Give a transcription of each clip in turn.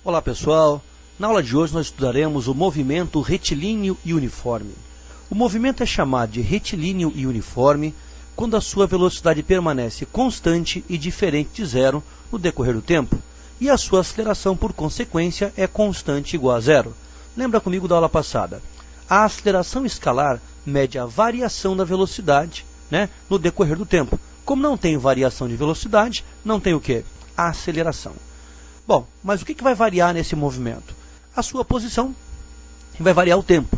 Olá pessoal, na aula de hoje nós estudaremos o movimento retilíneo e uniforme. O movimento é chamado de retilíneo e uniforme quando a sua velocidade permanece constante e diferente de zero no decorrer do tempo, e a sua aceleração, por consequência, é constante igual a zero. Lembra comigo da aula passada? A aceleração escalar mede a variação da velocidade, no decorrer do tempo. Como não tem variação de velocidade, não tem o quê? A aceleração. Bom, mas o que vai variar nesse movimento? A sua posição, e vai variar o tempo.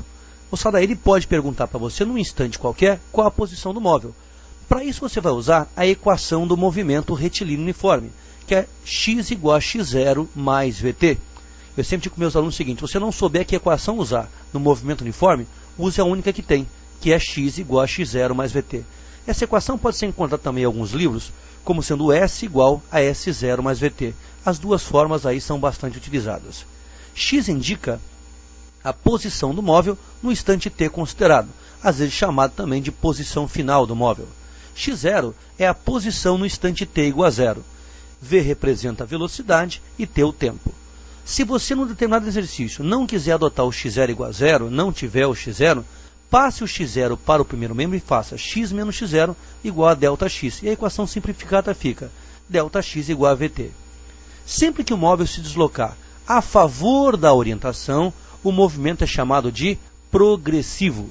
O Sadaí pode perguntar para você, num instante qualquer, qual a posição do móvel. Para isso você vai usar a equação do movimento retilíneo uniforme, que é x igual a x0 mais vt. Eu sempre digo com meus alunos o seguinte: se você não souber que equação usar no movimento uniforme, use a única que tem, que é x igual a x0 mais vt. Essa equação pode ser encontrada também em alguns livros, como sendo S igual a S0 mais VT. As duas formas aí são bastante utilizadas. X indica a posição do móvel no instante t considerado, às vezes chamado também de posição final do móvel. X0 é a posição no instante t igual a zero. V representa a velocidade e t o tempo. Se você, num determinado exercício, não quiser adotar o x0 igual a zero, não tiver o x0, passe o x0 para o primeiro membro e faça x menos x0 igual a ΔX. E a equação simplificada fica ΔX igual a VT. Sempre que o móvel se deslocar a favor da orientação, o movimento é chamado de progressivo.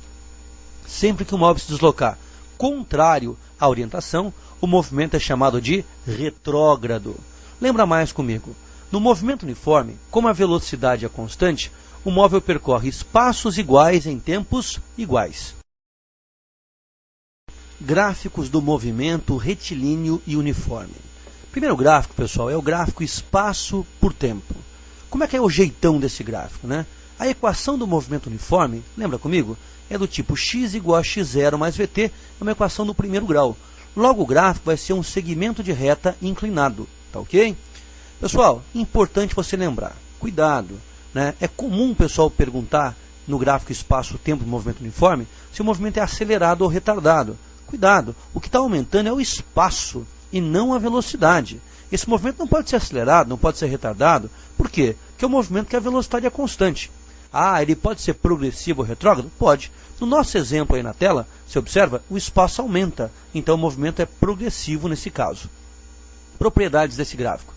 Sempre que o móvel se deslocar contrário à orientação, o movimento é chamado de retrógrado. Lembra mais comigo? No movimento uniforme, como a velocidade é constante, o móvel percorre espaços iguais em tempos iguais. Gráficos do movimento retilíneo e uniforme. Primeiro gráfico, pessoal, é o gráfico espaço por tempo. Como é que é o jeitão desse gráfico, A equação do movimento uniforme, lembra comigo? É do tipo x igual a x0 mais vt, é uma equação do primeiro grau. Logo, o gráfico vai ser um segmento de reta inclinado, tá ok? Pessoal, importante você lembrar, cuidado. É comum o pessoal perguntar no gráfico espaço-tempo do movimento uniforme se o movimento é acelerado ou retardado. Cuidado, o que está aumentando é o espaço e não a velocidade. Esse movimento não pode ser acelerado, não pode ser retardado. Por quê? Porque é um movimento que a velocidade é constante. Ah, ele pode ser progressivo ou retrógrado? Pode. No nosso exemplo aí na tela, você observa, o espaço aumenta. Então o movimento é progressivo nesse caso. Propriedades desse gráfico.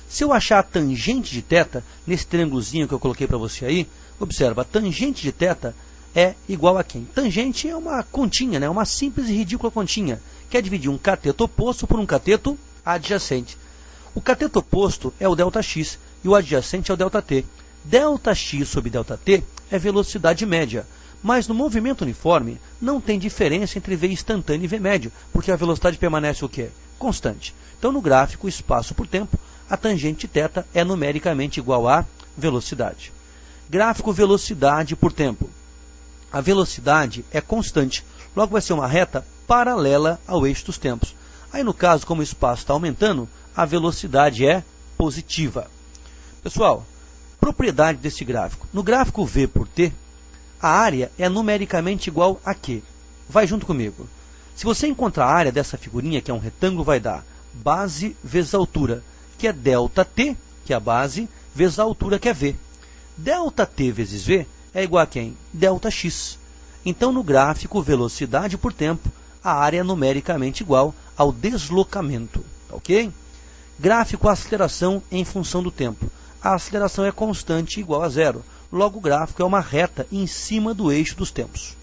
Se eu achar a tangente de θ, nesse triângulozinho que eu coloquei para você aí, observa, a tangente de θ é igual a quem? Tangente é uma continha, uma simples e ridícula continha, que é dividir um cateto oposto por um cateto adjacente. O cateto oposto é o ΔX e o adjacente é o ΔT. ΔX sobre ΔT é velocidade média, mas no movimento uniforme não tem diferença entre V instantâneo e V médio, porque a velocidade permanece o quê? Constante. Então no gráfico espaço por tempo, a tangente θ é numericamente igual a velocidade. Gráfico velocidade por tempo. A velocidade é constante, logo vai ser uma reta paralela ao eixo dos tempos. Aí no caso, como o espaço está aumentando, a velocidade é positiva. Pessoal, propriedade desse gráfico. No gráfico V por T, a área é numericamente igual a quê? Vai junto comigo. Se você encontrar a área dessa figurinha, que é um retângulo, vai dar base vezes altura, que é ΔT, que é a base, vezes a altura, que é V. ΔT vezes V é igual a quem? ΔX. Então, no gráfico velocidade por tempo, a área é numericamente igual ao deslocamento. Ok? Gráfico aceleração em função do tempo. A aceleração é constante igual a zero. Logo, o gráfico é uma reta em cima do eixo dos tempos.